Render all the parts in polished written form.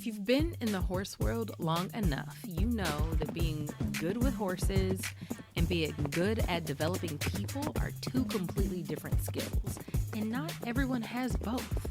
you've been in the horse world long enough, you know that being good with horses and being good at developing people are two completely different skills, and not everyone has both.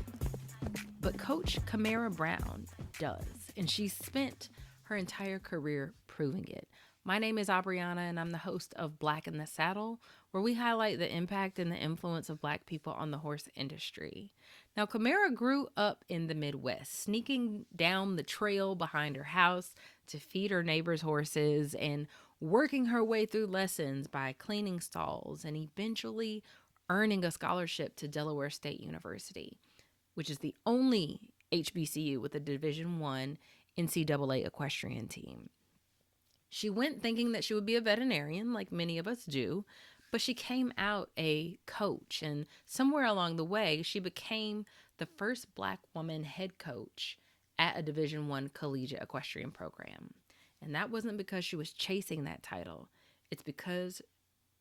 But Coach Kamerra Brown does, and she's spent her entire career proving it. My name is Abriana, and I'm the host of Black in the Saddle, where we highlight the impact and the influence of Black people on the horse industry. Now, Kamerra grew up in the Midwest, sneaking down the trail behind her house to feed her neighbors' horses and working her way through lessons by cleaning stalls and eventually earning a scholarship to Delaware State University, which is the only HBCU with a Division I NCAA equestrian team. She went thinking that she would be a veterinarian, like many of us do, but she came out a coach, and somewhere along the way, she became the first Black woman head coach at a Division I collegiate equestrian program. And that wasn't because she was chasing that title. It's because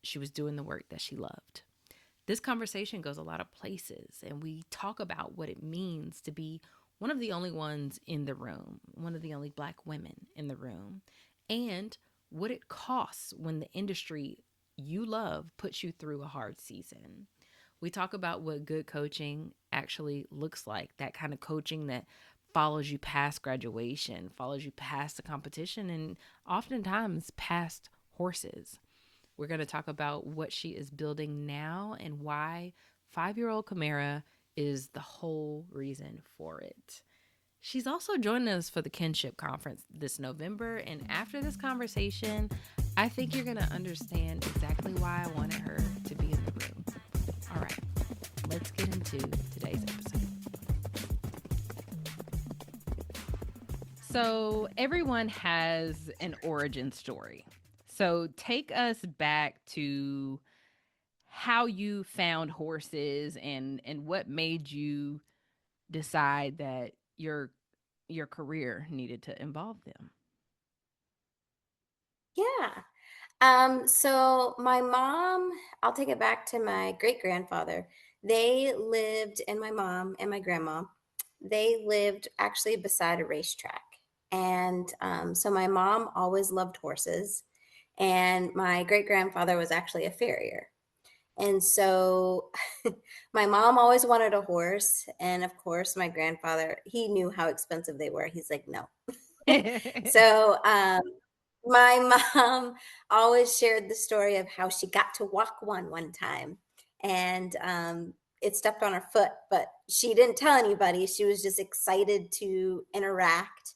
she was doing the work that she loved. This conversation goes a lot of places, and we talk about what it means to be one of the only ones in the room, one of the only Black women in the room, and what it costs when the industry you love puts you through a hard season. We talk about what good coaching actually looks like, that kind of coaching that follows you past graduation, follows you past the competition, and oftentimes past horses. We're going to talk about what she is building now and why 5-year-old Kamerra is the whole reason for it. She's also joining us for the Kinship Conference this November, and after this conversation, I think you're going to understand exactly why I wanted her to be in the room. All right, let's get into today's episode. So everyone has an origin story. So take us back to how you found horses and what made you decide that your career needed to involve them. Yeah. So my mom, I'll take it back to my great grandfather. They lived, and my mom and my grandma, they lived actually beside a racetrack. And so my mom always loved horses, and my great grandfather was actually a farrier. And so my mom always wanted a horse. And of course, my grandfather, he knew how expensive they were. He's like, no. So my mom always shared the story of how she got to walk one time, and it stepped on her foot, but she didn't tell anybody. She was just excited to interact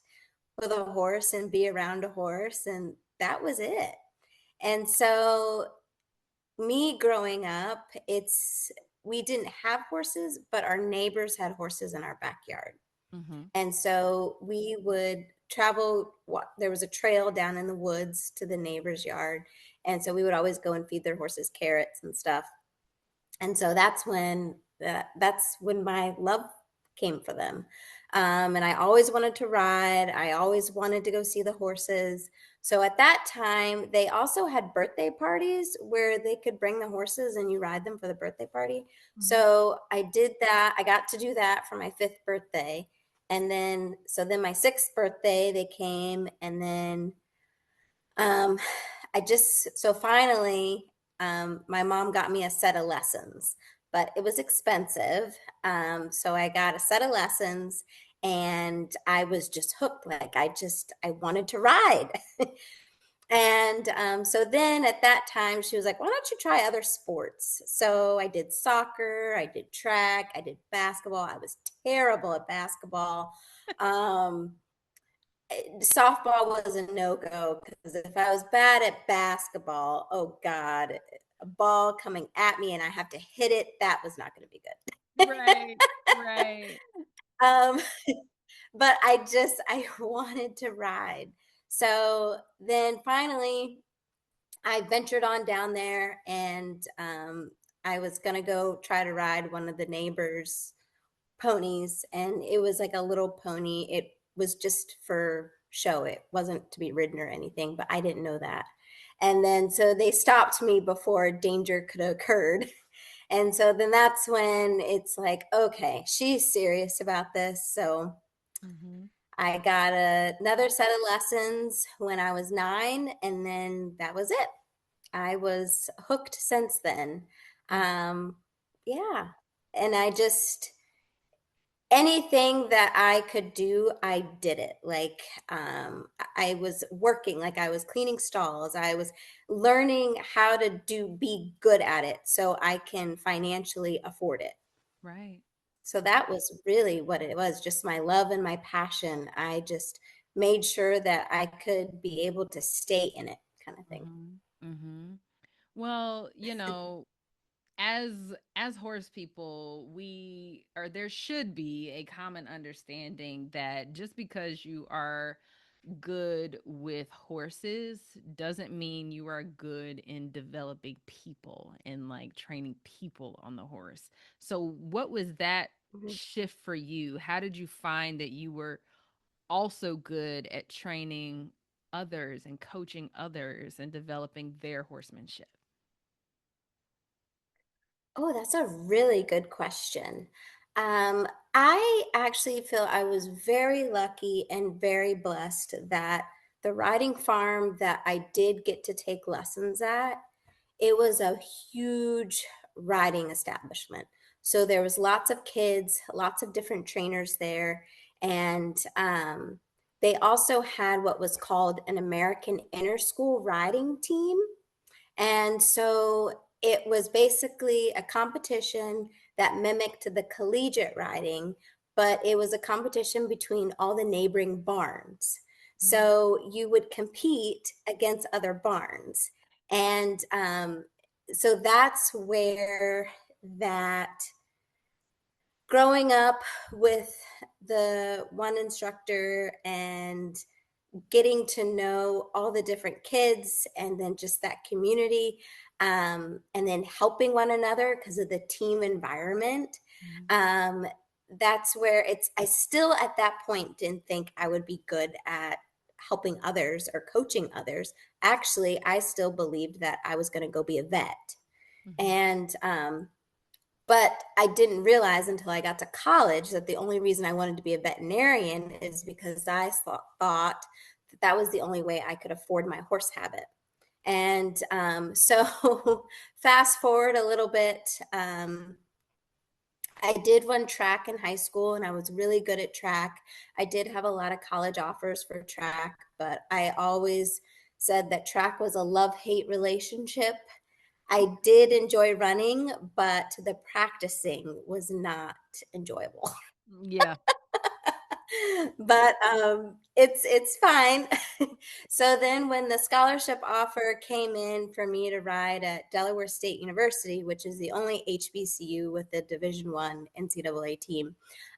with a horse and be around a horse, and that was it. And so me growing up, we didn't have horses, but our neighbors had horses in our backyard. Mm-hmm. And so we would travel. There was a trail down in the woods to the neighbor's yard. And so we would always go and feed their horses carrots and stuff. And so that's when my love came for them. And I always wanted to ride. I always wanted to go see the horses. So at that time, they also had birthday parties where they could bring the horses and you ride them for the birthday party. Mm-hmm. So I did that. I got to do that for my 5th birthday. And then my 6th birthday, they came, and then finally, my mom got me a set of lessons, but it was expensive. So I got a set of lessons, and I was just hooked. Like I wanted to ride. And so then at that time, she was like, why don't you try other sports? So I did soccer, I did track, I did basketball. I was terrible at basketball. Softball was a no-go, because if I was bad at basketball, oh God, a ball coming at me and I have to hit it, that was not going to be good. Right. Um, but I wanted to ride. So then finally, I ventured on down there, and I was going to go try to ride one of the neighbors' ponies, and it was like a little pony. It was just for show. It wasn't to be ridden or anything, but I didn't know that. And then so they stopped me before danger could have occurred. And so then that's when it's like, okay, she's serious about this. So Mm-hmm. I got another set of lessons when I was 9, and then that was it. I was hooked since then. Mm. Um, yeah. And I just, anything that I could do, I did it. Like, I was working, like I was cleaning stalls. I was learning how to be good at it so I can financially afford it. Right. So that was really what it was, just my love and my passion. I just made sure that I could be able to stay in it, kind of thing. Mm-hmm. Mm-hmm. Well, as horse people, we or there should be a common understanding that just because you are good with horses doesn't mean you are good in developing people and like training people on the horse. So what was that Mhm. shift for you? How did you find that you were also good at training others and coaching others and developing their horsemanship? Oh, that's a really good question. I actually feel I was very lucky and very blessed that the riding farm that I did get to take lessons at, it was a huge riding establishment. So there was lots of kids, lots of different trainers there, and they also had what was called an American Interschool Riding Team. And so it was basically a competition that mimicked the collegiate riding, but it was a competition between all the neighboring barns. Mm. So you would compete against other barns. And so that's where that growing up with the one instructor and getting to know all the different kids and then just that community, and then helping one another because of the team environment. Mhm. um, that's where I still at that point didn't think I would be good at helping others or coaching others. Actually, I still believed that I was going to go be a vet. Mhm. And but I didn't realize until I got to college that the only reason I wanted to be a veterinarian is because I thought that that was the only way I could afford my horse habit. And so, fast forward a little bit, I did run track in high school and I was really good at track. I did have a lot of college offers for track, but I always said that track was a love hate relationship. I did enjoy running, but the practicing was not enjoyable. Yeah. But it's fine. So then when the scholarship offer came in for me to ride at Delaware State University, which is the only HBCU with a Division I NCAA team,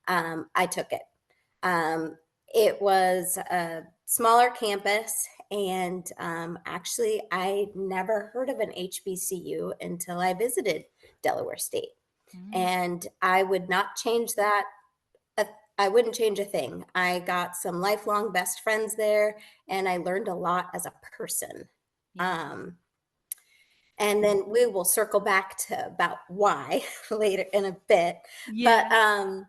I took it. It was a smaller campus, and actually, I never heard of an HBCU until I visited Delaware State. Mm. And I would not change that. uh, I wouldn't change a thing. I got some lifelong best friends there, and I learned a lot as a person. Yeah. Um, and then we will circle back to about why later in a bit. But Yeah.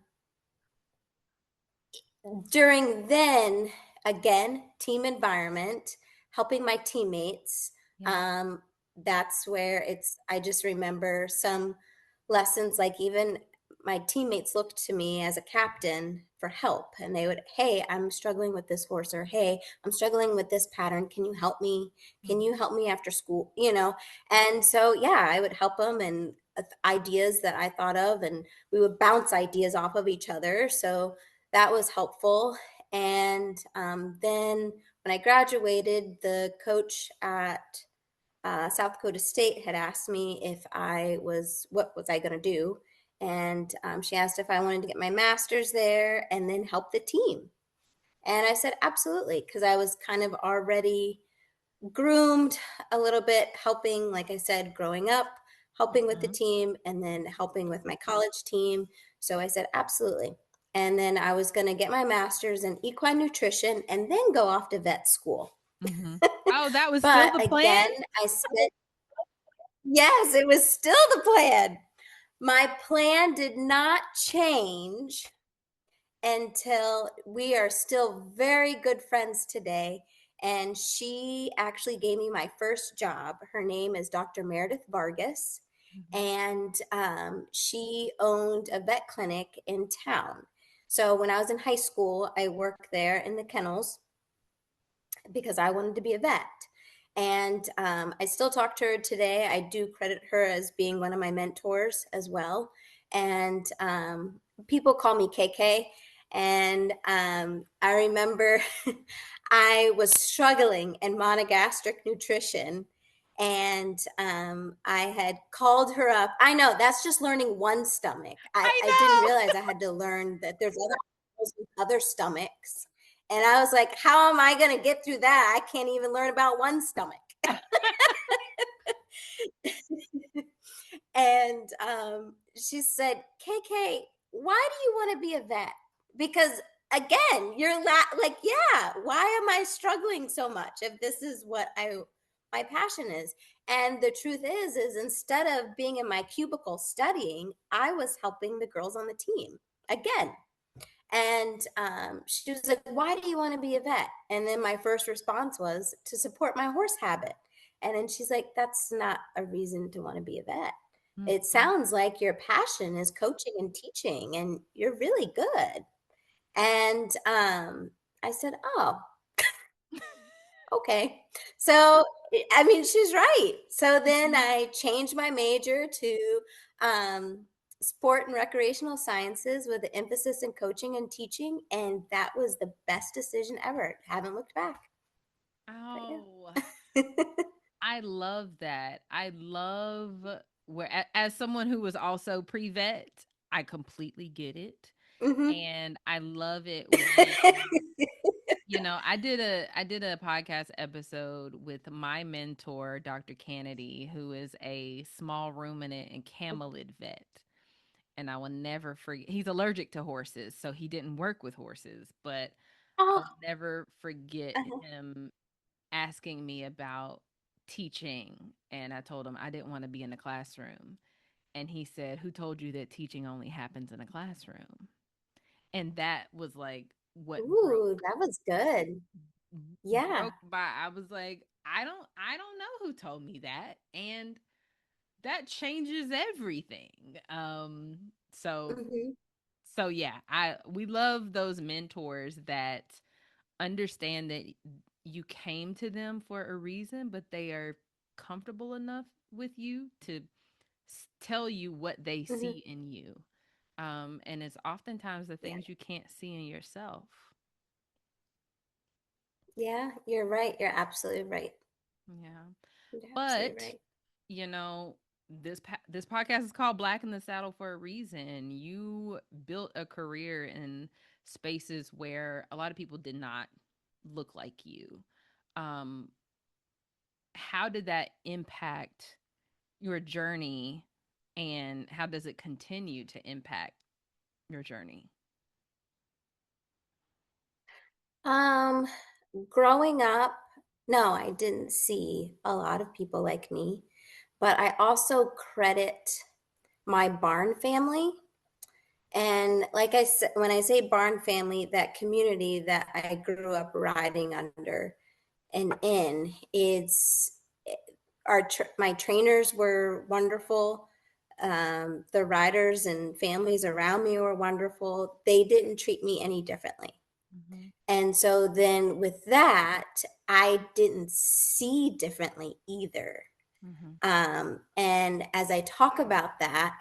during then, again, team environment, helping my teammates. Yeah. um, that's where I just remember some lessons, like even my teammates looked to me as a captain for help, and they would, hey, I'm struggling with this horse, or hey, I'm struggling with this pattern, can you help me, can Mhm. you help me after school, and so yeah, I would help them, and ideas that I thought of, and we would bounce ideas off of each other, so that was helpful. And then when I graduated, the coach at South Dakota State had asked me if what was I going to do, and she asked if I wanted to get my master's there and then help the team. And I said absolutely, because I was kind of already groomed a little bit, helping, like I said, growing up, helping with the Mhm. team, and then helping with my college team. So I said, absolutely. And then I was going to get my master's in equine nutrition and then go off to vet school. Mhm. Oh, that was still But the plan? again, I said, yes, it was still the plan. My plan did not change until we are still very good friends today. And she actually gave me my first job. Her name is Dr. Meredith Vargas, Mhm. and she owned a vet clinic in town. So when I was in high school, I worked there in the kennels because I wanted to be a vet. And I still talk to her today. I do credit her as being one of my mentors as well. And people call me KK. And I remember I was struggling in monogastric nutrition. And I had called her up. I know that's just learning one stomach. I I didn't know. realize I had to learn that there's other stomachs. And I was like, how am I going to get through that? I can't even learn about one stomach. And she said, KK, why do you want to be a vet? Because again, like, yeah, why am I struggling so much if this is what my passion is? And the truth is instead of being in my cubicle studying, I was helping the girls on the team again. And she was like, why do you want to be a vet? And then my first response was to support my horse habit. And then she's like, that's not a reason to want to be a vet. It Mhm. sounds like your passion is coaching and teaching, and you're really good. And I said, oh, okay. So, I mean, she's right. So then Mhm. I changed my major to um, sport and recreational sciences with an emphasis in coaching and teaching. And that was the best decision ever. Haven't looked back. But Oh, yeah. I love that. I love as someone who was also pre-vet, I completely get it. hmm And I love it when I did a podcast episode with my mentor, Dr. Kennedy, who is a small ruminant and camelid vet. And I will never forget, he's allergic to horses, so he didn't work with horses, but I oh, will never forget uh-huh. him asking me about teaching. And I told him I didn't want to be in the classroom. And he said, who told you that teaching only happens in a classroom? And that was like what Ooh, that was good. Yeah. broke by. I was like, I don't know who told me that. And that changes everything. So hmm so yeah, I we love those mentors that understand that you came to them for a reason, but they are comfortable enough with you to tell you what they hmm see in you. And it's oftentimes the Yeah. things you can't see in yourself. Yeah. You're right. You're absolutely right. Yeah. You're absolutely But, right. you know, this podcast is called Black in the Saddle for a reason. You built a career in spaces where a lot of people did not look like you. Um, how did that impact your journey, and how does it continue to impact your journey? Um, Growing up, no, I didn't see a lot of people like me, but I also credit my barn family. And like I said, when I say barn family, that community that I grew up riding under and in, it's my trainers were wonderful. The riders and families around me were wonderful. They didn't treat me any differently. Mm-hmm. And so then with that, I didn't see differently either. Mm-hmm. And as I talk about that,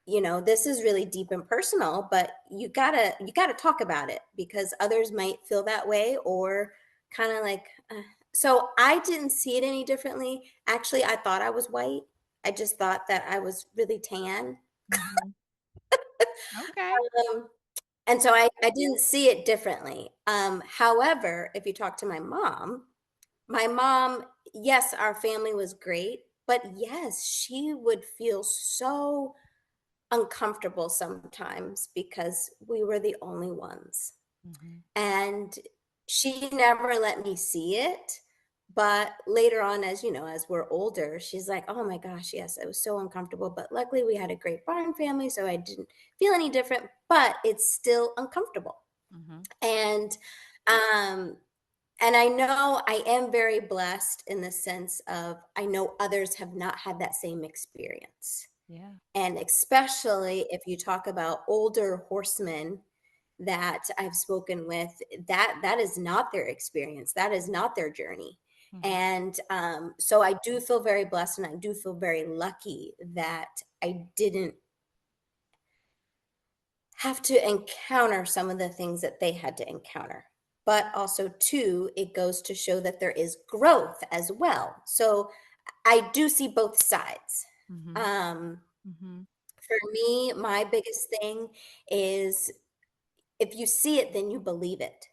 this is really deep and personal, but you gotta talk about it because others might feel that way or kind of like. So I didn't see it any differently. Actually, I thought I was white. I just thought that I was really tan. Mm-hmm. Okay. Um, and so I didn't see it differently. However, if you talk to my mom, yes, our family was great, but yes, she would feel so uncomfortable sometimes because we were the only ones. Mm-hmm. And she never let me see it. But later on, as we're older, she's like, oh my gosh, yes, it was so uncomfortable. But luckily, we had a great barn family, so I didn't feel any different, but it's still uncomfortable. Mm-hmm. And um, and I know I am very blessed in the sense of I know others have not had that same experience. Yeah. And especially if you talk about older horsemen that I've spoken with, that is not their experience. That is not their journey. Mm-hmm. And so I do feel very blessed and I do feel very lucky that I didn't have to encounter some of the things that they had to encounter. But also, too, it goes to show that there is growth as well. So I do see both sides. Mm-hmm. Um, Mm-hmm. for me, my biggest thing is if you see it, then you believe it.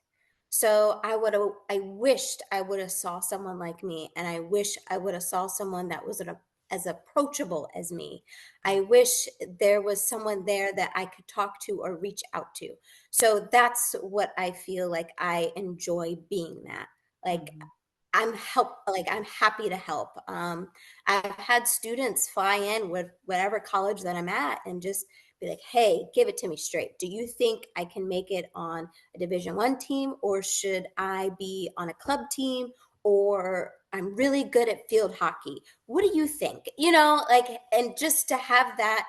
So I wished I would have saw someone like me, and I wish I would have saw someone that was as approachable as me. Yeah. I wish there was someone there that I could talk to or reach out to. So that's what I feel like I enjoy being that. Like Mm-hmm. I'm happy to help. I've had students fly in with whatever college that I'm at and just be like, hey, give it to me straight. Do you think I can make it on a Division I team, or should I be on a club team, or I'm really good at field hockey? What do you think? Like, and just to have that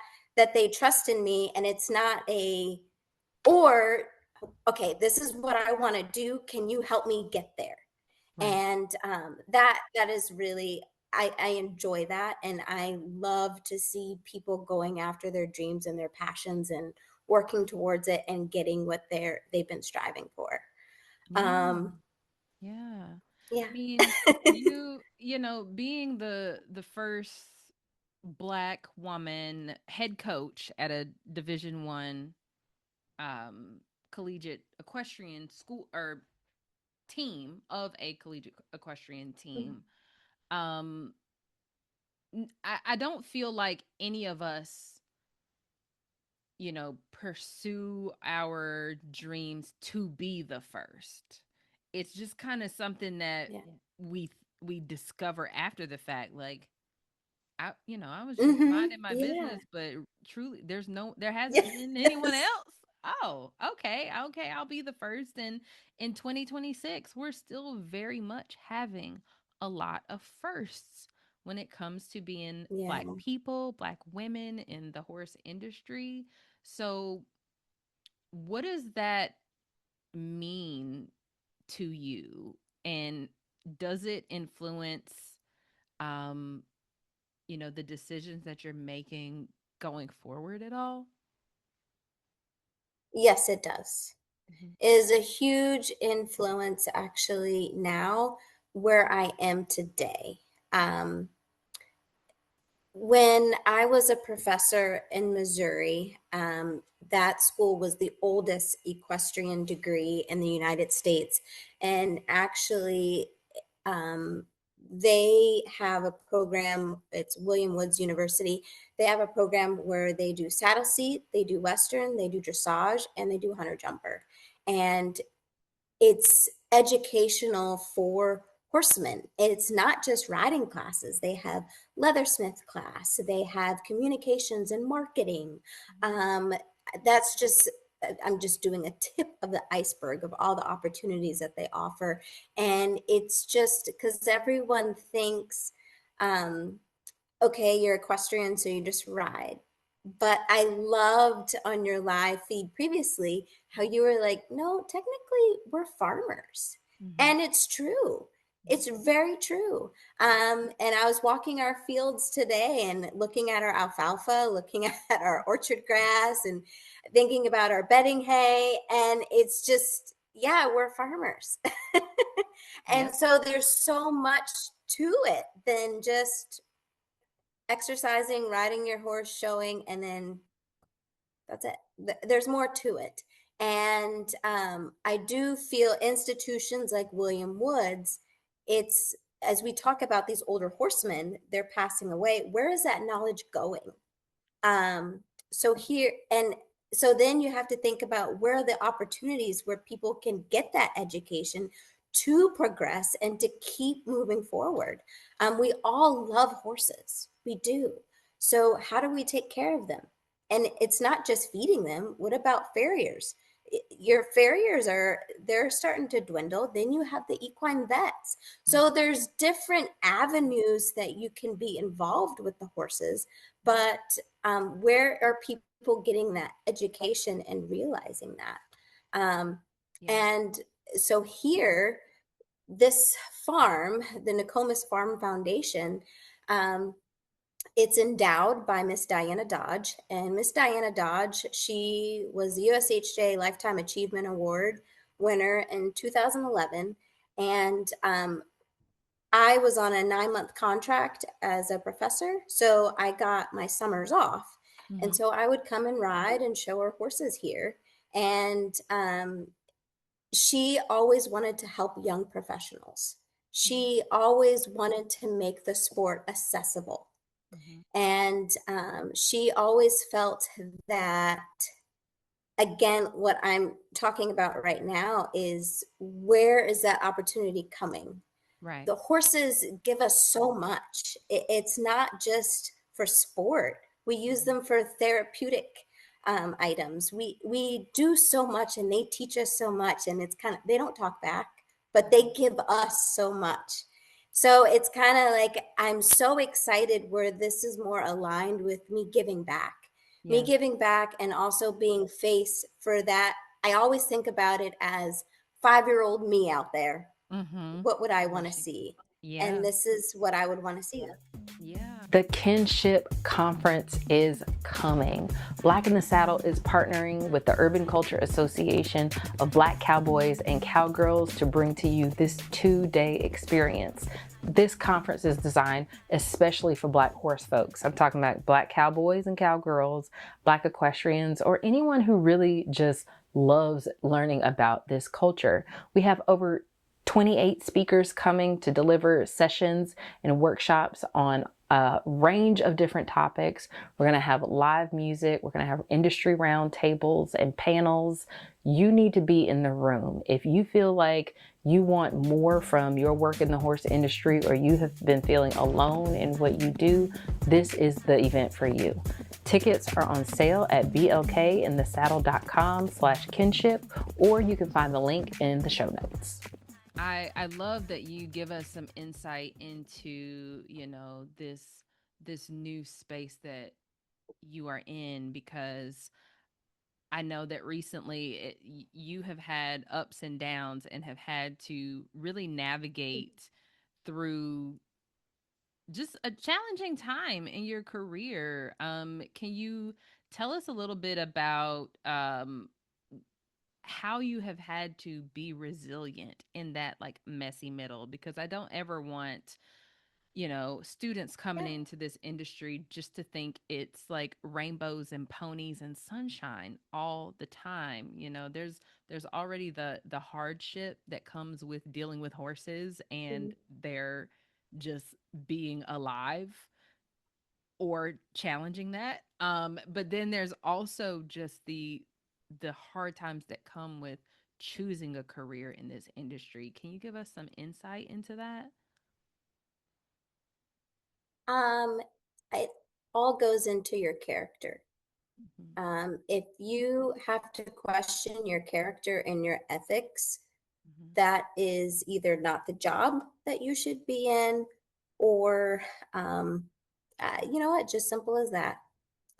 they trust in me, and it's not or okay, this is what I want to do. Can you help me get there? Right. And that is really I enjoy that, and I love to see people going after their dreams and their passions and working towards it and getting what they've been striving for. Yeah. Um, Yeah. yeah. I mean, being the first black woman head coach at a Division I collegiate equestrian school or team of a collegiate equestrian team. Um I don't feel like any of us, pursue our dreams to be the first. It's just kind of something that Yeah. we we discover after the fact. Like I was just Hmm. minding my Yeah. business, but truly, there hasn't been anyone Yes. else. Oh, okay, I'll be the first. And in 2026, we're still very much having a lot of firsts when it comes to being Yeah. Black people, Black women in the horse industry. So, what does that mean to you? And does it influence, um, the decisions that you're making going forward at all? Yes, it does. Mhm. It is a huge influence actually now where I am today. Um, When I was a professor in Missouri, that school was the oldest equestrian degree in the United States. And actually, um, they have a program, it's William Woods University. They have a program where they do saddle seat, they do Western, they do dressage, and they do hunter jumper. And it's educational for horsemen. It's not just riding classes. They have leathersmith class. They have communications and marketing. Um, that's just I'm just doing a tip of the iceberg of all the opportunities that they offer, and it's just because everyone thinks, um, okay, you're equestrian, so you just ride. But I loved on your live feed previously how you were like, no, technically we're farmers. Mhm. And it's true. It's very true. And I was walking our fields today and looking at our alfalfa, looking at our orchard grass, and thinking about our bedding hay. And it's just, yeah, we're farmers. And Yep. so there's so much to it than just exercising, riding your horse, showing, and then that's it. There's more to it. And I do feel institutions like William Woods, it's as we talk about these older horsemen, they're passing away. Where is that knowledge going? Um, so here, and so then you have to think about where are the opportunities where people can get that education to progress and to keep moving forward. We all love horses, we do. So how do we take care of them? And it's not just feeding them. What about farriers? your farriers they're starting to dwindle. Then you have the equine vets. So there's different avenues that you can be involved with the horses, but where are people getting that education and realizing that? Yeah. And so here, this farm, the Nokomis Farm Foundation, um, it's endowed by Miss Diana Dodge. And Miss Diana Dodge, she was the USHJ Lifetime Achievement Award winner in 2011. And I was on a 9-month contract as a professor, so I got my summers off. And Mm-hmm. so I would come and ride and show her horses here. And she always wanted to help young professionals. She always wanted to make the sport accessible. Mm-hmm. And she always felt that, again, what I'm talking about right now is, where is that opportunity coming? Right. The horses give us so much. It's not just for sport. We use them for therapeutic items. We do so much, and they teach us so much, and it's kind of, they don't talk back, but they give us so much. So it's kind of like, I'm so excited where this is more aligned with me Yeah. giving back, and also being face for that. I always think about it as 5-year-old me out there. Mm-hmm. What would I want What to she, see? And yeah. this is what I would want to see. Yeah. The Kinship Conference is coming. Black in the Saddle is partnering with the Urban Culture Association of Black Cowboys and Cowgirls to bring to you this 2-day experience. This conference is designed especially for Black horse folks. I'm talking about Black cowboys and cowgirls, Black equestrians, or anyone who really just loves learning about this culture. We have over 28 speakers coming to deliver sessions and workshops on a range of different topics. We're going to have live music. We're going to have industry roundtables and panels. You need to be in the room. If you feel like you want more from your work in the horse industry, or you have been feeling alone in what you do, this is the event for you. Tickets are on sale at blkinthesaddle.com/kinship, or you can find the link in the show notes. I love that you give us some insight into, this new space that you are in, because I know that recently you have had ups and downs and have had to really navigate through just a challenging time in your career. Can you tell us a little bit about how you have had to be resilient in that like messy middle? Because I don't ever want, students coming Yeah. into this industry just to think it's like rainbows and ponies and sunshine all the time. There's already the hardship that comes with dealing with horses and their just being alive or challenging that. But then there's also just the hard times that come with choosing a career in this industry. Can you give us some insight into that? Um, it all goes into your character. Mhm. If you have to question your character and your ethics, Mhm. that is either not the job that you should be in, or, you know what, just simple as that.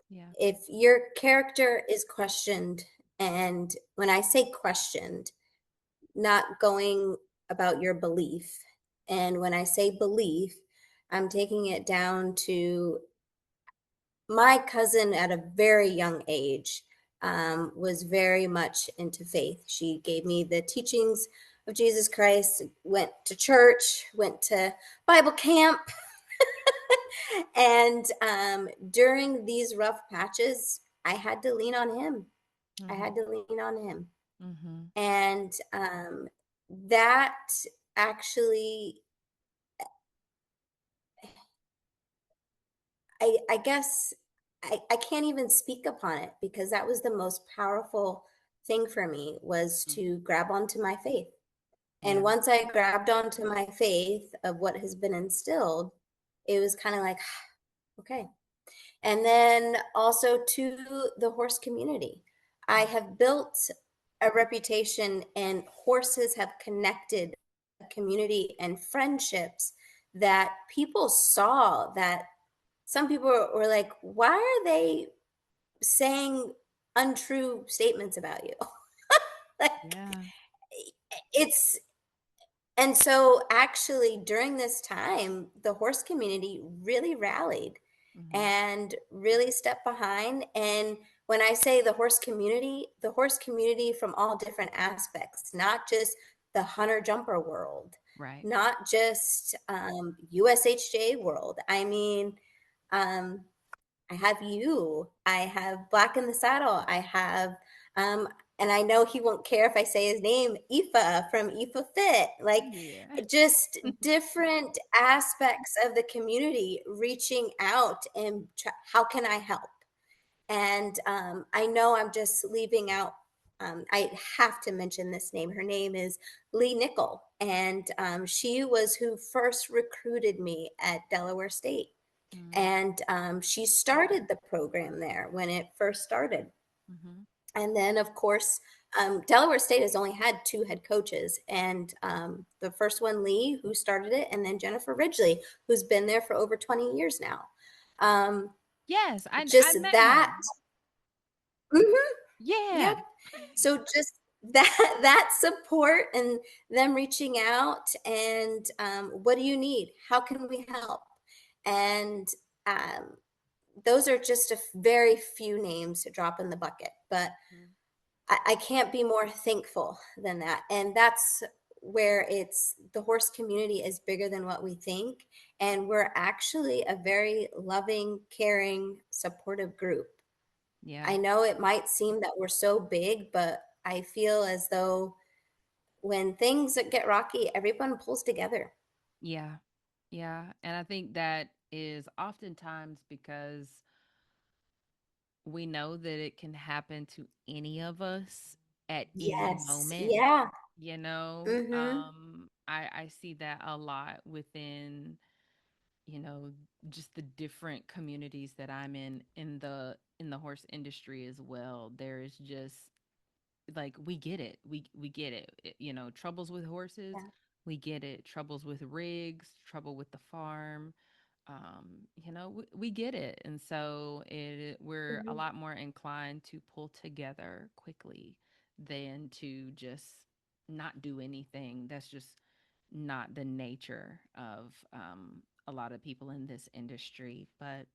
Yeah. If your character is questioned, and when I say questioned, not going about your belief. And when I say belief, I'm taking it down to, my cousin at a very young age was very much into faith. She gave me the teachings of Jesus Christ, went to church, went to Bible camp. And during these rough patches, I had to lean on him. I had Mhm. to lean on him. Mhm. And that actually, I guess I can't even speak upon it, because that was the most powerful thing for me, was Mm. to grab onto my faith. And Yeah. once I grabbed onto my faith of what has been instilled, it was kind of like, okay. And then also to the horse community. I have built a reputation, and horses have connected a community and friendships that people saw that some people were like, why are they saying untrue statements about you? Like, Yeah. it's and so actually during this time, the horse community really rallied Hmm. and really stepped behind. And when I say the horse community from all different aspects, not just the hunter jumper world, Right. not just USHJ world. I mean, um, I have you. I have Black in the Saddle. I have, um, and I know he won't care if I say his name, Aoife from Aoife Fit. Like, Yeah. just different aspects of the community reaching out and how can I help? And I know I'm just leaving out. I have to mention this name. Her name is Lee Nickel, and she was who first recruited me at Delaware State. And she started the program there when it first started. Mm-hmm. And then, of course, Delaware State has only had two head coaches, and the first one, Lee, who started it, and then Jennifer Ridgely, who's been there for over 20 years now. Um, Yes, I just met that, her. mhm, Yeah. yep. So just that support and them reaching out and what do you need? How can we help? And um, those are just very few names to drop in the bucket, but Mhm. I can't be more thankful than that. And that's where it's the horse community is bigger than what we think. And we're actually a very loving, caring, supportive group. Yeah. I know it might seem that we're so big, but I feel as though when things get rocky, everyone pulls together. Yeah. Yeah. And I think that is oftentimes because we know that it can happen to any of us at any Yes. moment. Yeah. You know, Mm-hmm. I see that a lot within, you know, just the different communities that I'm in the horse industry as well. There's just like we get it. We get it. You know, troubles with horses, Yeah. we get it. Troubles with rigs, trouble with the farm. You know, we get it. And so we're a Mm-hmm. lot more inclined to pull together quickly than to just not do anything. That's just not the nature of a lot of people in this industry. But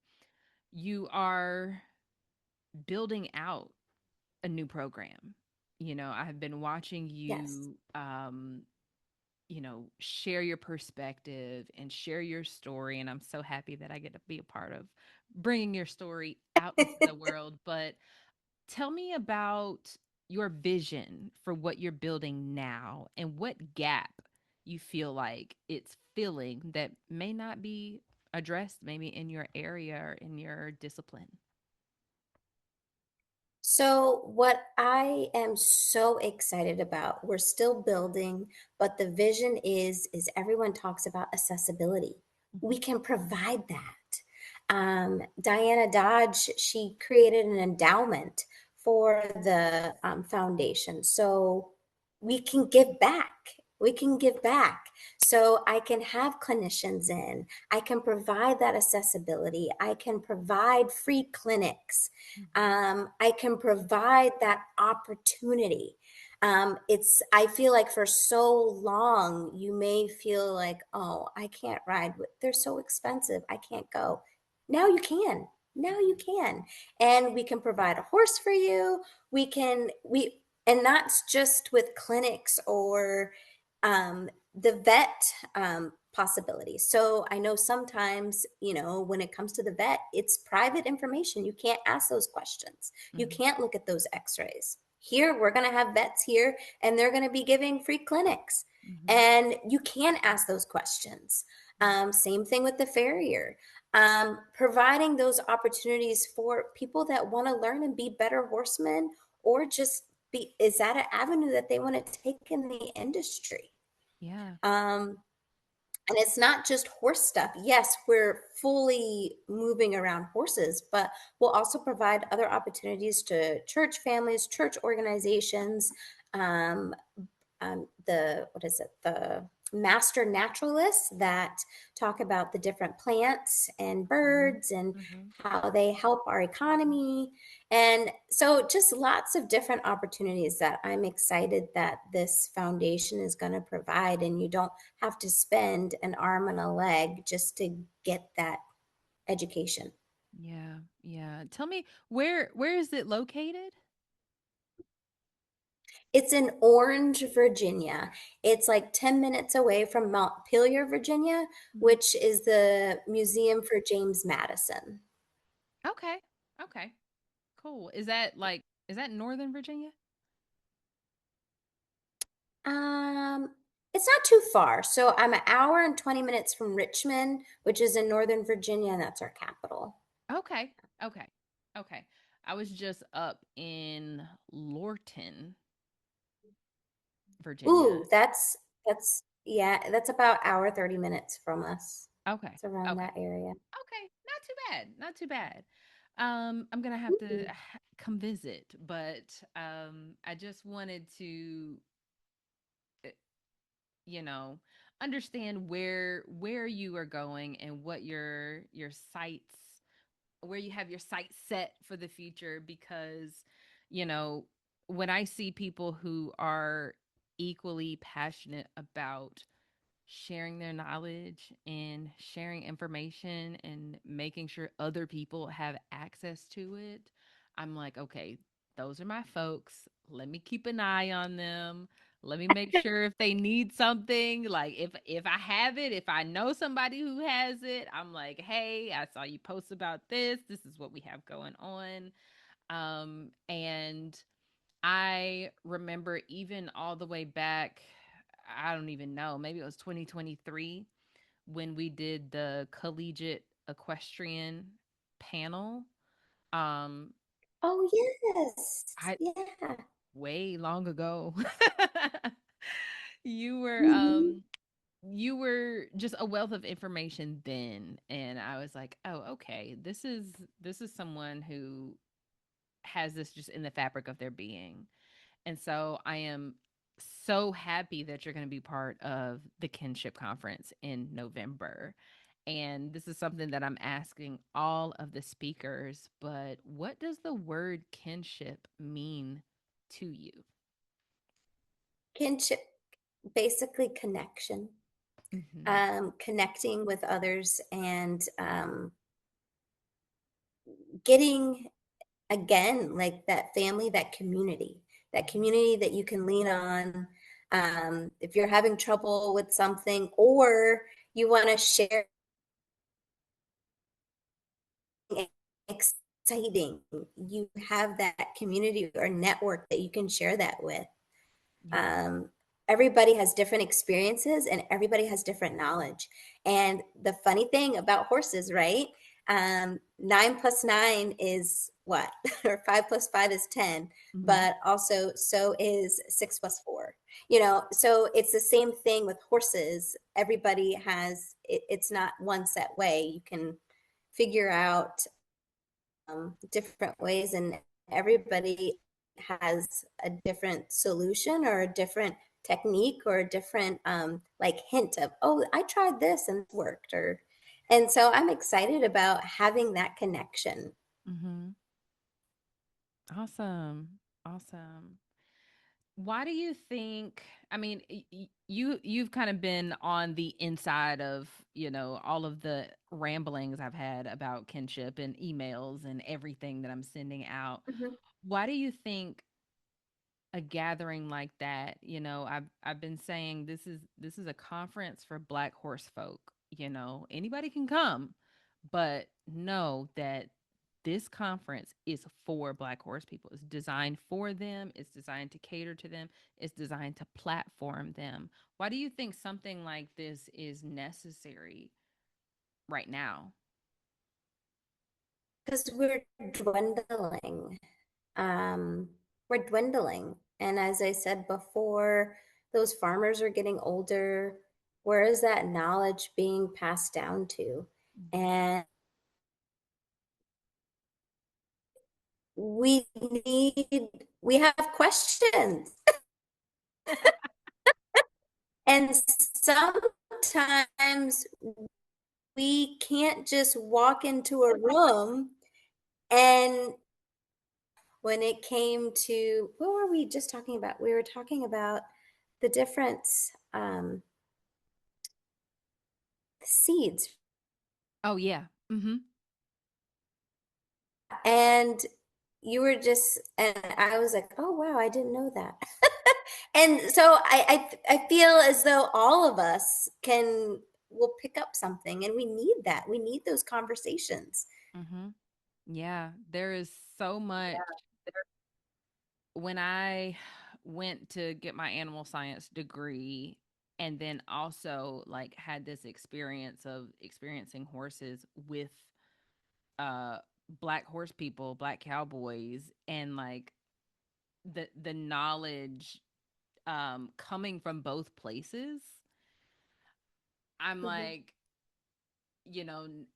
you are building out a new program. You know, I have been watching Yes. you, you know, share your perspective and share your story. And I'm so happy that I get to be a part of bringing your story out into the world. But tell me about your vision for what you're building now and what gap you feel like it's filling that may not be addressed maybe in your area or in your discipline. So, what I am so excited about, we're still building, but the vision is everyone talks about accessibility. We Mhm. can provide that. Diana Dodge, she created an endowment for the foundation, so we can give back. We can give back. So I can have clinicians in. I can provide that accessibility. I can provide free clinics. Mhm. I can provide that opportunity. I feel like for so long, you may feel like, oh, I can't ride. They're so expensive. I can't go. Now you can. Now you Mhm. can. And we can provide a horse for you. And that's just with clinics or the vet possibilities. So I know sometimes, when it comes to the vet, it's private information. You can't ask those questions. You Mhm. can't look at those x-rays. Here, we're going to have vets here and they're going to be giving free clinics. Mhm. And you can ask those questions. Same thing with the farrier. Providing those opportunities for people that want to learn and be better horsemen or just is that an avenue that they want to take in the industry? Yeah. Um, and it's not just horse stuff. Yes, we're fully moving around horses, but we'll also provide other opportunities to church families, church organizations, um, the what is it, the master naturalists that talk about the different plants and Mhm. birds and Mhm. how they help our economy. And so just lots of different opportunities that I'm excited that this foundation is going to provide, and you don't have to spend an arm and a leg just to get that education. Yeah, yeah. Tell me, where is it located? It's in Orange, Virginia. It's like 10 minutes away from Montpelier, Virginia, Mhm. which is the museum for James Madison. Okay. Okay. Cool. Is that Northern Virginia? Um, it's not too far. So I'm an hour and 20 minutes from Richmond, which is in Northern Virginia, and that's our capital. Okay. Okay. Okay. I was just up in Lorton, Virginia. Ooh, that's yeah, that's about hour 30 minutes from us. Okay. It's around Okay. that area. Okay. Not too bad. Not too bad. I'm gonna have to Ooh. come visit, but I just wanted to, uh, you know, understand where you are going and what your sights, where you have your sights set for the future, because you know when I see people who are equally passionate about sharing their knowledge and sharing information and making sure other people have access to it, I'm like, okay, those are my folks. Let me keep an eye on them. Let me make sure if they need something, like if I have it, if I know somebody who has it, I'm like, "Hey, I saw you post about this. This is what we have going on." And I remember even all the way back, I don't even know, maybe it was 2023 when we did the collegiate equestrian panel. Um, Oh, yes. I Yeah. way long ago. you were Mhm. um you were just a wealth of information then, and I was like, "Oh, okay. This is someone who has this just in the fabric of their being." And so I am so happy that you're going to be part of the Kinship Conference in November. And this is something that I'm asking all of the speakers, but what does the word kinship mean to you? Kinship, basically connection, Hmm. connecting with others and getting, again, like that community that you can lean on. If you're having trouble with something or you want to share exciting, you have that community or network that you can share that with. Yeah. um, Everybody has different experiences and everybody has different knowledge. And the funny thing about horses, right? 9 plus 9 is what? Or 5 plus 5 is 10. Hmm. But also, so is 6 plus 4. You know, so it's the same thing with horses. Everybody has, it's not one set way. You can figure out different ways, and everybody has a different solution or a different technique or a different like hint of, oh, I tried this and it worked. Or and so I'm excited about having that connection. Hmm. Awesome. Awesome. Why do you think, I mean, you've kind of been on the inside of, all of the ramblings I've had about kinship and emails and everything that I'm sending out. Mhm. Why do you think a gathering like that, I've been saying this is a conference for Black horse folk, anybody can come, but know that this conference is for Black horse people. It's designed for them, it's designed to cater to them, it's designed to platform them. Why do you think something like this is necessary right now? Because dwindling. Um, we're dwindling. And as I said before, those farmers are getting older. Where is that knowledge being passed down to? And we need, we have questions. And sometimes we can't just walk into a room. And when it came to, what were we just talking about? We were talking about the difference, seeds. Oh yeah. Mm-hmm. And you were just, and I was like, oh wow, I didn't know that. And so I feel as though all of us will pick up something, and we need that. We need those conversations. Mm-hmm. Yeah, there is so much. When I went to get my animal science degree and then also like had this experience of experiencing horses with uh black horse people, black cowboys, and like the knowledge coming from both places, I'm Mhm. like,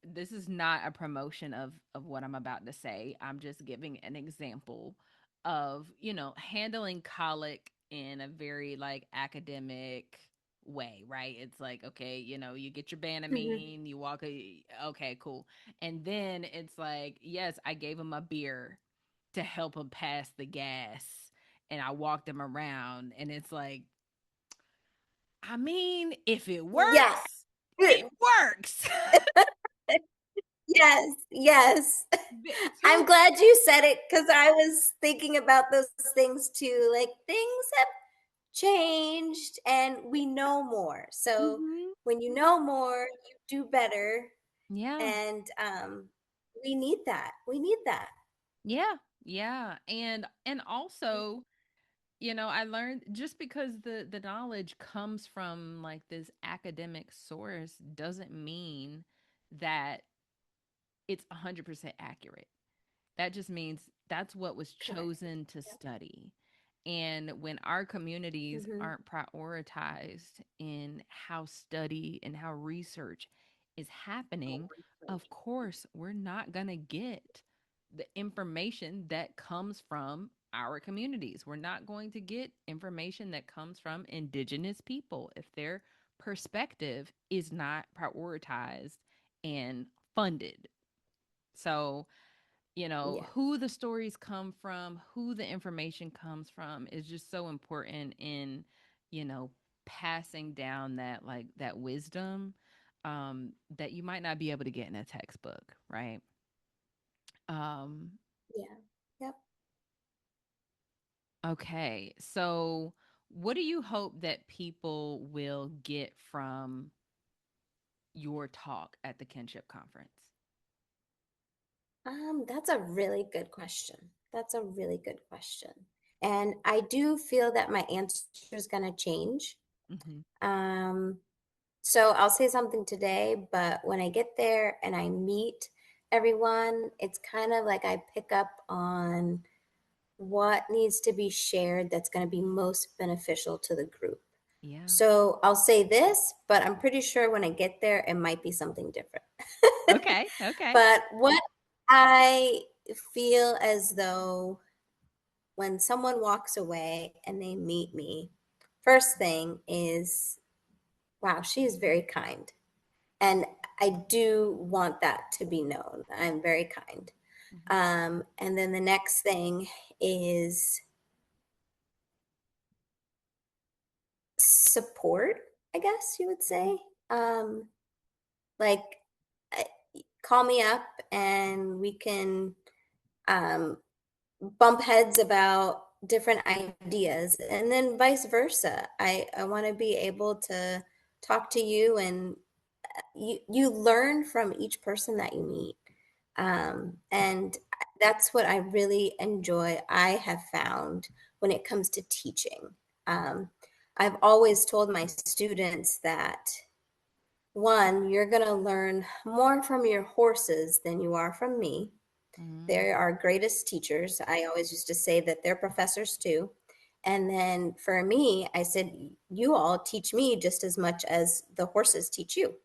this is not a promotion of what I'm about to say. I'm just giving an example of, handling colic in a very like academic way, right? It's like, okay, you get your Mhm. Banamine, you walk okay, cool. And then it's like, yes, I gave him a beer to help him pass the gas, and I walked him around, and it's like, I mean, if it Yes. works, it works. Yes, yes. I'm Two. glad you said it because I was thinking about those things too. Like things have changed and we know more. So Mhm. when you know more, you do better. Yeah. And we need that. We need that. Yeah. Yeah. And also, I learned just because the knowledge comes from like this academic source doesn't mean that it's 100% accurate. That just means that's what was Correct. chosen to Yep. study. And when our communities Hmm. aren't prioritized in how study and how research is happening, of course, we're not going to get the information that comes from our communities. We're not going to get information that comes from indigenous people if their perspective is not prioritized and funded. So, Yeah. who the stories come from, who the information comes from is just so important in, you know, passing down that like that wisdom that you might not be able to get in a textbook, right? Um Yeah. Yep. okay. So, what do you hope that people will get from your talk at the Kinship Conference? That's a really good question. That's a really good question. And I do feel that my answer is going to change. Mhm. Um, so I'll say something today, but when I get there and I meet everyone, it's kind of like I pick up on what needs to be shared that's going to be most beneficial to the group. Yeah. So I'll say this, but I'm pretty sure when I get there, it might be something different. Okay. Okay. But what I feel as though when someone walks away and they meet me, first thing is, wow, she is very kind. And I do want that to be known. I'm very kind. Mhm. And then the next thing is support, I guess you would Mhm. say. Um, like, uh, call me up and we can um, bump heads about different ideas, and then vice versa. I want to be able to talk to you, and you learn from each person that you meet. And that's what I really enjoy. I have found when it comes to teaching. Um, I've always told my students that one, you're going to learn more from your horses than you are from me. Mhm. They're our greatest teachers. I always used to say that they're professors too. And then for me, I said, you all teach me just as much as the horses teach you.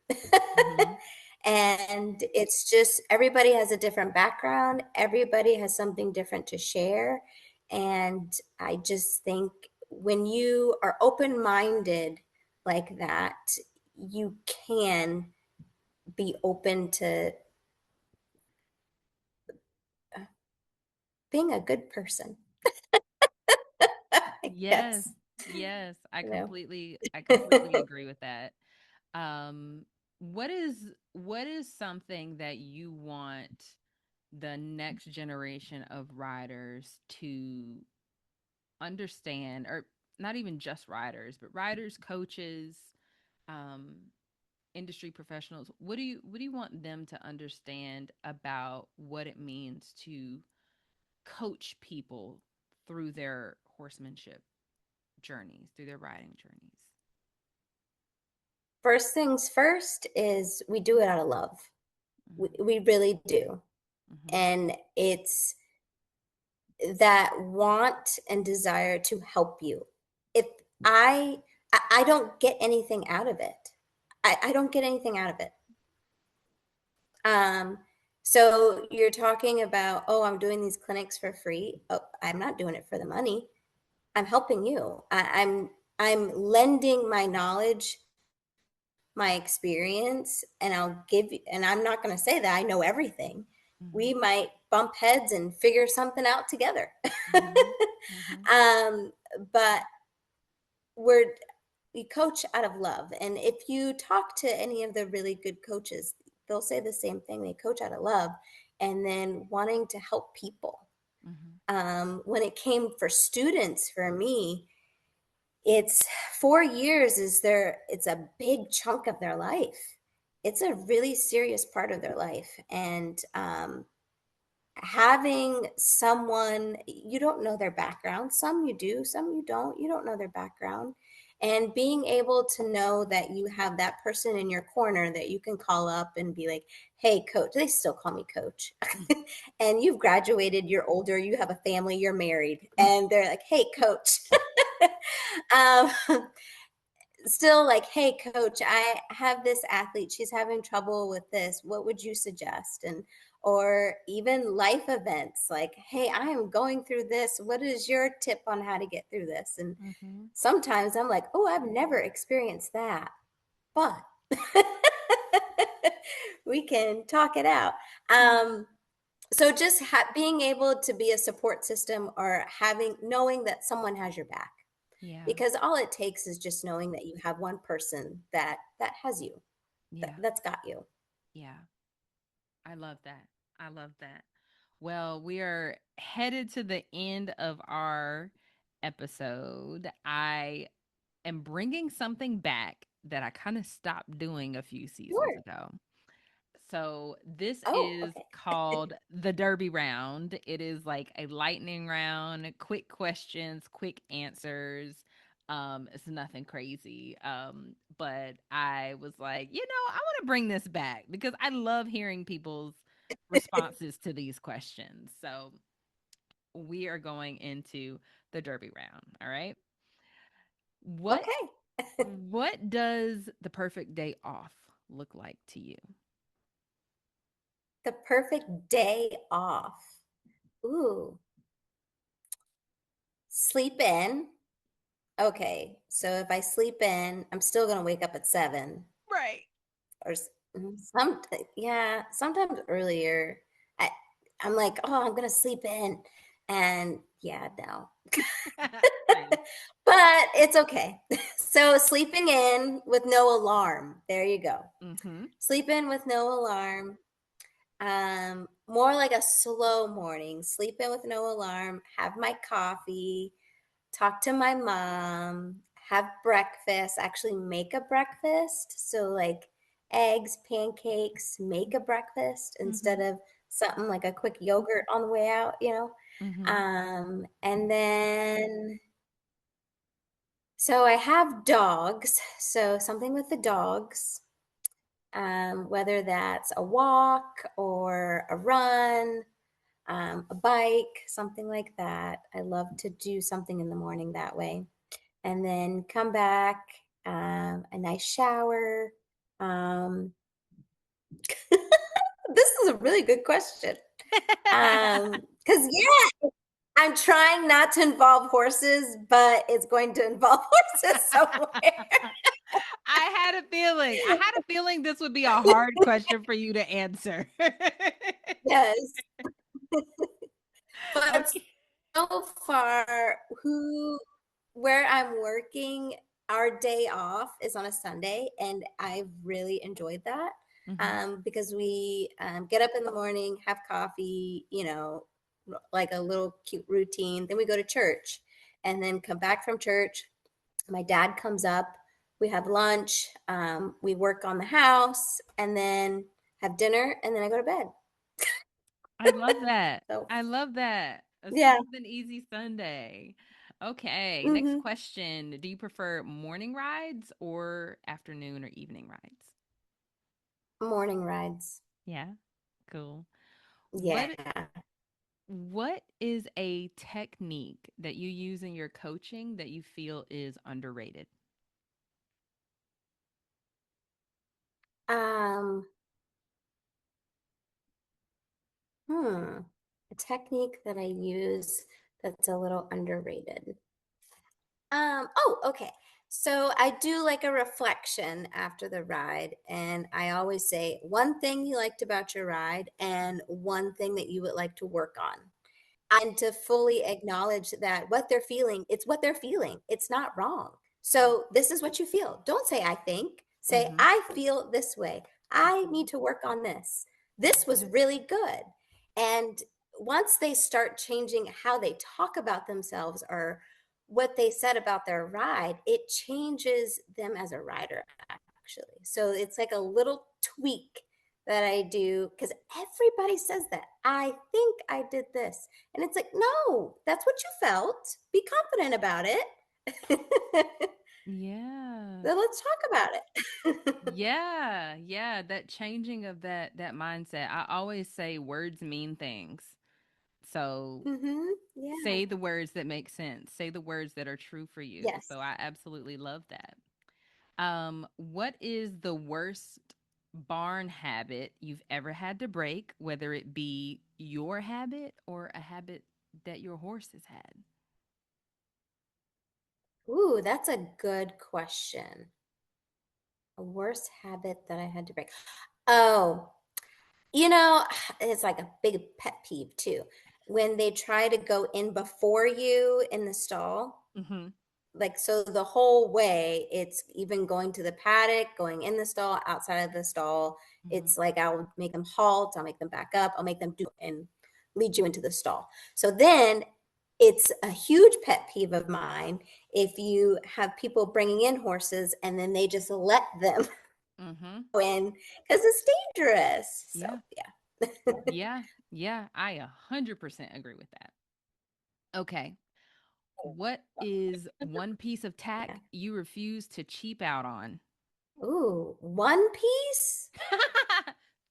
Mhm. And it's just everybody has a different background, everybody has something different to share. And I just think when you are open-minded like that, you can be open to uh, being a good person. I Yes. guess, Yes, you know. I completely agree with that. Um, what is something that you want the next generation of riders to understand, or not even just riders, but riders, coaches, um, industry professionals? What do you want them to understand about what it means to coach people through their horsemanship journeys, through their riding journeys? First things first is we do it out of love. We, Mhm. we really do. Mhm. And it's that want and desire to help you. If I I don't get anything out of it. I don't get anything out of it. Um, so you're talking about, oh, I'm doing these clinics for free. Oh, I'm not doing it for the money. I'm helping you. I'm lending my knowledge, my experience, and I'll give you, and I'm not going to say that I know everything. We Mhm. might bump heads and figure something out together. Mhm. Mhm. um, but we're we coach out of love, and if you talk to any of the really good coaches, they'll say the same thing. They coach out of love and then wanting to help people. Mhm. When it came for students, for me, it's 4 years is their it's a big chunk of their life. It's a really serious part of their life. And having someone, you don't know their background, some you do, some you don't know their background, and being able to know that you have that person in your corner that you can call up and be like, hey coach, they still call me coach. And you've graduated, you're older, you have a family, you're married, and they're like, hey coach. um, Still like, hey coach, I have this athlete, she's having trouble with this, what would you suggest? And or even life events like, hey, I am going through this, what is your tip on how to get through this? And Mhm. sometimes I'm like, oh, I've never experienced that, but we can talk it out. So just being able to be a support system, or having knowing that someone has your back, Yeah. because all it takes is just knowing that you have one person that has you, Yeah. that's got you. Yeah. I love that. I love that. Well, we are headed to the end of our episode. I am bringing something back that I kind of stopped doing a few seasons Sure. ago. So this Oh, is okay. called the Derby Round. It is like a lightning round, quick questions, quick answers. It's nothing crazy. But I was like, I want to bring this back because I love hearing people's responses to these questions. So we are going into the Derby Round. All right. What Okay. what does the perfect day off look like to you? The perfect day off. Ooh, sleep in. Okay, so if I sleep in, I'm still gonna wake up at 7, Right. or some, yeah, sometimes earlier. I, I'm like, oh, I'm gonna sleep in, and yeah, no. Same. But it's okay. So sleeping in with no alarm. There you go. Mhm. Sleep in with no alarm. More like a slow morning. Sleep in with no alarm. Have my coffee. Talk to my mom. Have breakfast. Actually, make a breakfast. So like eggs, pancakes. Make a breakfast instead Mhm. of something like a quick yogurt on the way out. Mhm. And then so I have dogs, so something with the dogs, whether that's a walk or a run, a bike, something like that. I love to do something in the morning that way. And then come back, a nice shower. Um, this is a really good question. Because, yeah. I'm trying not to involve horses, but it's going to involve horses somewhere. I had a feeling. I had a feeling this would be a hard question for you to answer. Yes. But Okay. so far, where I'm working, our day off is on a Sunday, and I've really enjoyed that Mhm. because we get up in the morning, have coffee, like a little cute routine. Then we go to church, and then come back from church. My dad comes up. We have lunch. We work on the house, and then have dinner, and then I go to bed. I love that. So I love that. A yeah. smooth and easy Sunday. Okay, next Hmm. question. Do you prefer morning rides or afternoon or evening rides? Morning rides. Yeah, cool. Yeah. What is a technique that you use in your coaching that you feel is underrated? Um, a technique that I use that's a little underrated. Oh, okay. So I do like a reflection after the ride, and I always say one thing you liked about your ride and one thing that you would like to work on. And to fully acknowledge that what they're feeling, it's what they're feeling. It's not wrong. So this is what you feel. Don't say I think. Say Mm-hmm. I feel this way. I need to work on this. This was really good. And once they start changing how they talk about themselves or what they said about their ride, it changes them as a rider actually. So it's like a little tweak that I do because everybody says that. I think I did this. And it's like, no, that's what you felt. Be confident about it. Yeah. So let's talk about it. Yeah, yeah, that changing of that mindset. I always say words mean things. So Hmm. Yeah. say the words that make sense. Say the words that are true for you. Yes. So I absolutely love that. What is the worst barn habit you've ever had to break, whether it be your habit or a habit that your horse has had? Ooh, that's a good question. A worst habit that I had to break. Oh, you know, it's like a big pet peeve too. When they try to go in before you in the stall, Mm-hmm. like so the whole way it's even going to the paddock, going in the stall, outside of the stall, Mm-hmm. it's like I'll make them halt, I'll make them back up, I'll make them do and lead you into the stall. So then it's a huge pet peeve of mine if you have people bringing in horses and then they just let them Mm-hmm. go in because it's dangerous. So Yeah. yeah. Yeah. Yeah. I 100% agree with that. Okay. What is one piece of Yeah. tack you refuse to cheap out on? Ooh, one piece.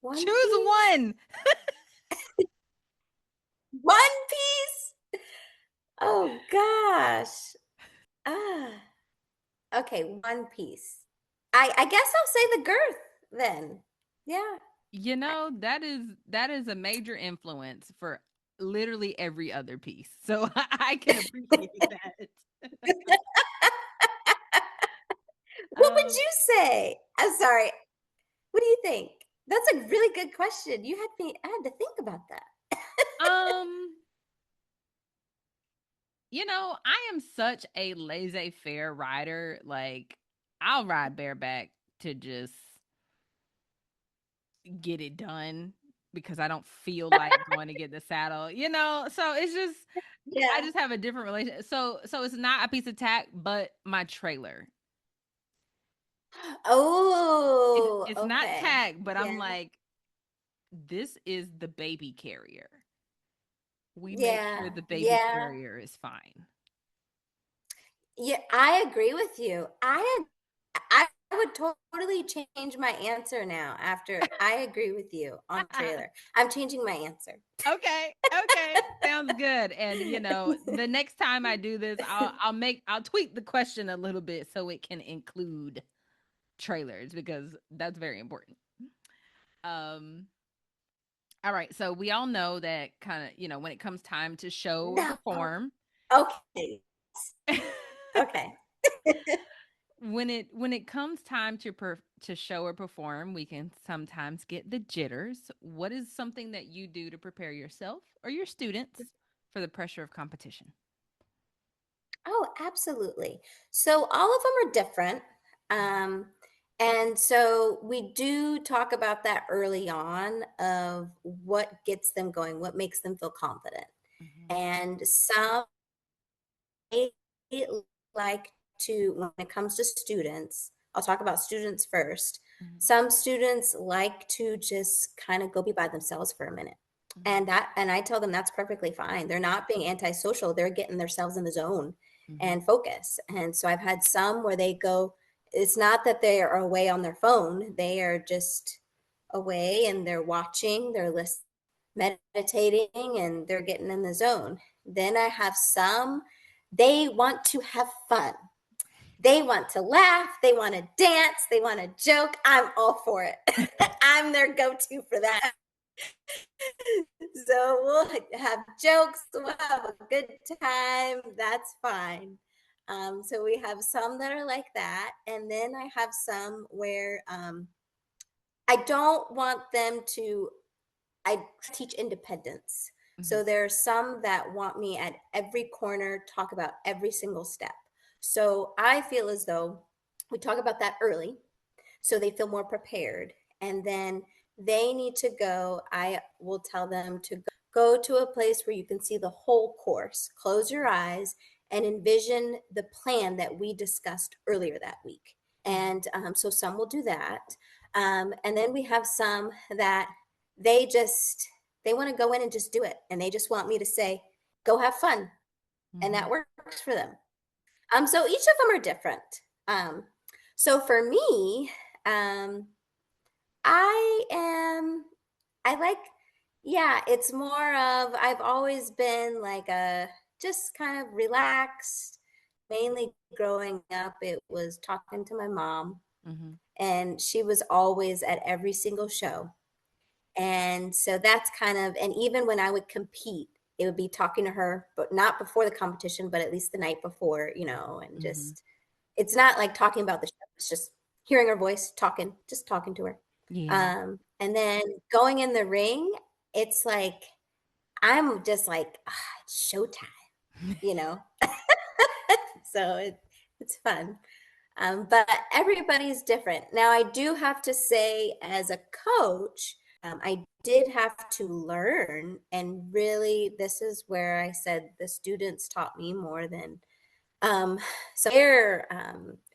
One Choose piece. one. One piece. Oh gosh. Ah, okay, one piece. I guess I'll say the girth then. Yeah. You know, that is a major influence for literally every other piece. So I can appreciate that. What would Um, you say? I'm sorry. What do you think? That's a really good question. I had to think about that. um, I am such a laissez-faire rider. Like, I'll ride bareback to just get it done because I don't feel like going to get the saddle. So it's just I Yeah. just have a different relation. So it's not a piece of tack, but my trailer. It's Oh, it's not okay. tack, but I'm Yeah. like, this is the baby carrier. We make Yeah. sure the baby Yeah. carrier is fine. Yeah, I agree with you. I would totally change my answer now after I agree with you on trailer. I'm changing my answer. Okay, okay, sounds good. And the next time I do this, I'll tweak the question a little bit so it can include trailers because that's very important. Um, All right. So we all know that kind of, when it comes time to show or No. perform, Okay. Okay. when it comes time to show or perform, we can sometimes get the jitters. What is something that you do to prepare yourself or your students for the pressure of competition? Oh, absolutely. So all of them are different. Um, and so we do talk about that early on of what gets them going, what makes them feel confident. Mhm. And some they like to, when it comes to students, I'll talk about students first. Mhm. Some students like to just kind of go be by themselves for a minute. Mhm. And I tell them that's perfectly fine. They're not being antisocial. They're getting themselves in the zone Mhm. and focus. And so I've had some where they go, it's not that they are away on their phone. They are just away and they're watching, they're listening, meditating, and they're getting in the zone. Then I have some, they want to have fun. They want to laugh, they want to dance, they want to joke. I'm all for it. I'm their go to for that. So we'll have jokes, we'll have a good time. That's fine. So we have some that are like that. And then I have some where I don't want them to, I teach independence. So Mhm. there are some that want me at every corner, talk about every single step. So I feel as though we talk about that early so they feel more prepared. And then they need to go, I will tell them to go to a place where you can see the whole course. Close your eyes and envision the plan that we discussed earlier that week. Mhm. And so some will do that. And then we have some that they just they want to go in and just do it, and they just want me to say, "Go have fun," and that Mhm. works for them. So each of them are different. Um, so for me, um, I am, I like, yeah, it's more of, I've always been like a just kind of relaxed. Mainly growing up, it was talking to my mom, Mhm. and she was always at every single show. And so that's kind of, and even when I would compete, it would be talking to her, but not before the competition, but at least the night before, and Mhm. just, it's not like talking about the show. It's just hearing her voice, talking, just talking to her. Yeah. And then going in the ring, it's like, I'm just like, it's showtime, you know? So it's fun. But everybody's different. Now, I do have to say, as a coach, I did have to learn, and really, this is where I said the students taught me more than um, so their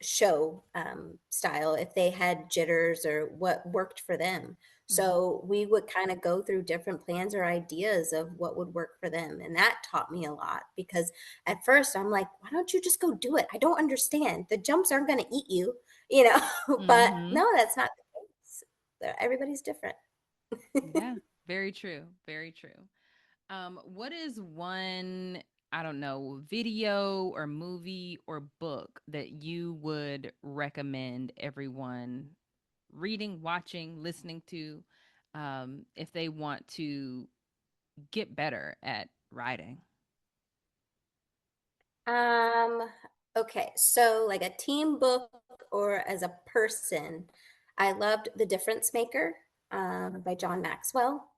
show style, if they had jitters or what worked for them. Mhm. So we would kind of go through different plans or ideas of what would work for them. And that taught me a lot because at first I'm like, why don't you just go do it? I don't understand. The jumps aren't going to eat you, you know, but Mhm. no, that's not the case. Everybody's different. Yeah. Very true. Very true. What is one, I don't know, video or movie or book that you would recommend everyone reading, watching, listening to, if they want to get better at writing? Um, okay, so like a team book or as a person, I loved The Difference Maker by John Maxwell.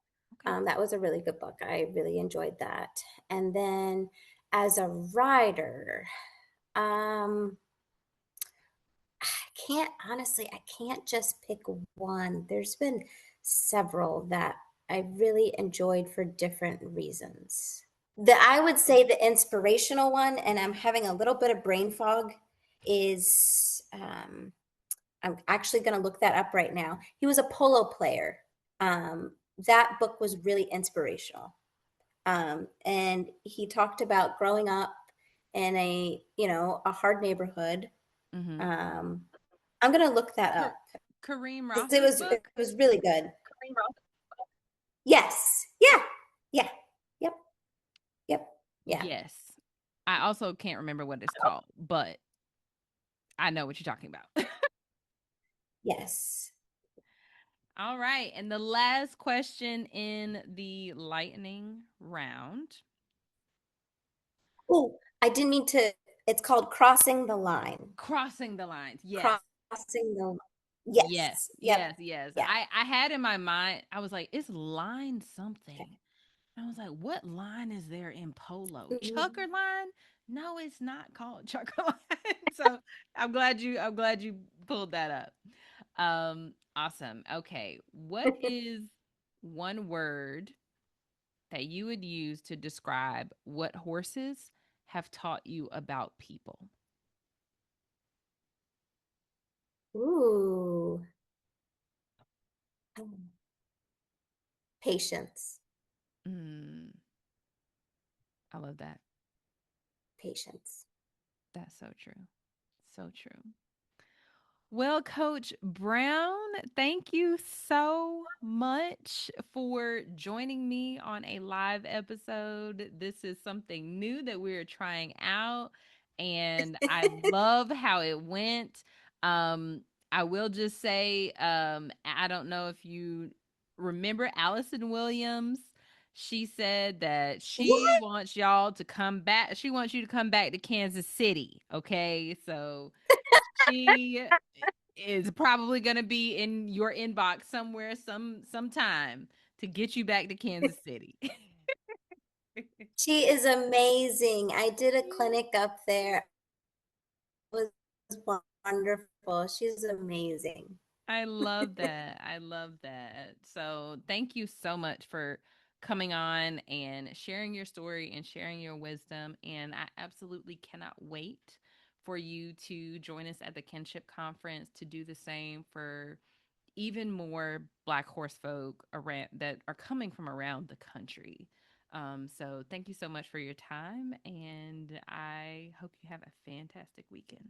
Okay. That was a really good book. I really enjoyed that. And then as a writer, um, I can't honestly, I can't just pick one. There's been several that I really enjoyed for different reasons. I would say the inspirational one, and I'm having a little bit of brain fog, is I'm actually going to look that up right now. He was a polo player. That book was really inspirational, and he talked about growing up in a hard neighborhood. Mm-hmm. Um, I'm going to look that up Kareem because it Ross's was it book? was really good. Yes, yeah, yeah, yep, yep, yeah. Yes. I also can't remember what it's called, but I know what you're talking about. Yes. All right. And the last question in the lightning round. Oh, I didn't mean to. It's called crossing the line. Crossing the lines. Yes. Crossing the. Yes. Yes. Yep. Yes. Yeah. I had in my mind, I was like, it's line something. I was like, what line is there in polo? Mhm. Chucker line? No, it's not called chucker line. So I'm glad you pulled that up. Awesome. Okay. What is one word that you would use to describe what horses have taught you about people? Ooh. Patience. Mm, I love that. Patience. That's so true. So true. Well, Coach Brown, thank you so much for joining me on a live episode. This is something new that we're trying out, and I love how it went. Um, I will just say, I don't know if you remember Allison Williams. She said that she What? wants y'all to come back. She wants you to come back to Kansas City. Okay. So she is probably going to be in your inbox somewhere sometime to get you back to Kansas City. She is amazing. I did a clinic up there. It was wonderful. She's amazing. I love that. I love that. So, thank you so much for coming on and sharing your story and sharing your wisdom. And I absolutely cannot wait for you to join us at the Kinship Conference to do the same for even more Black horse folk around that are coming from around the country. So thank you so much for your time, and I hope you have a fantastic weekend.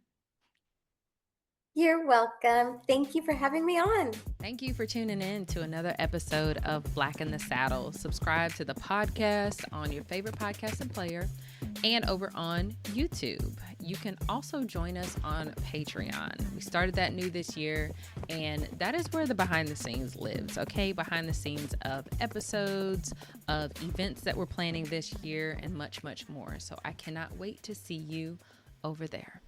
You're welcome. Thank you for having me on. Thank you for tuning in to another episode of Black in the Saddle. Subscribe to the podcast on your favorite podcasting player and over on YouTube. You can also join us on Patreon. We started that new this year, and that is where the behind the scenes lives, okay? Behind the scenes of episodes, of events that we're planning this year, and much, much more. So I cannot wait to see you over there.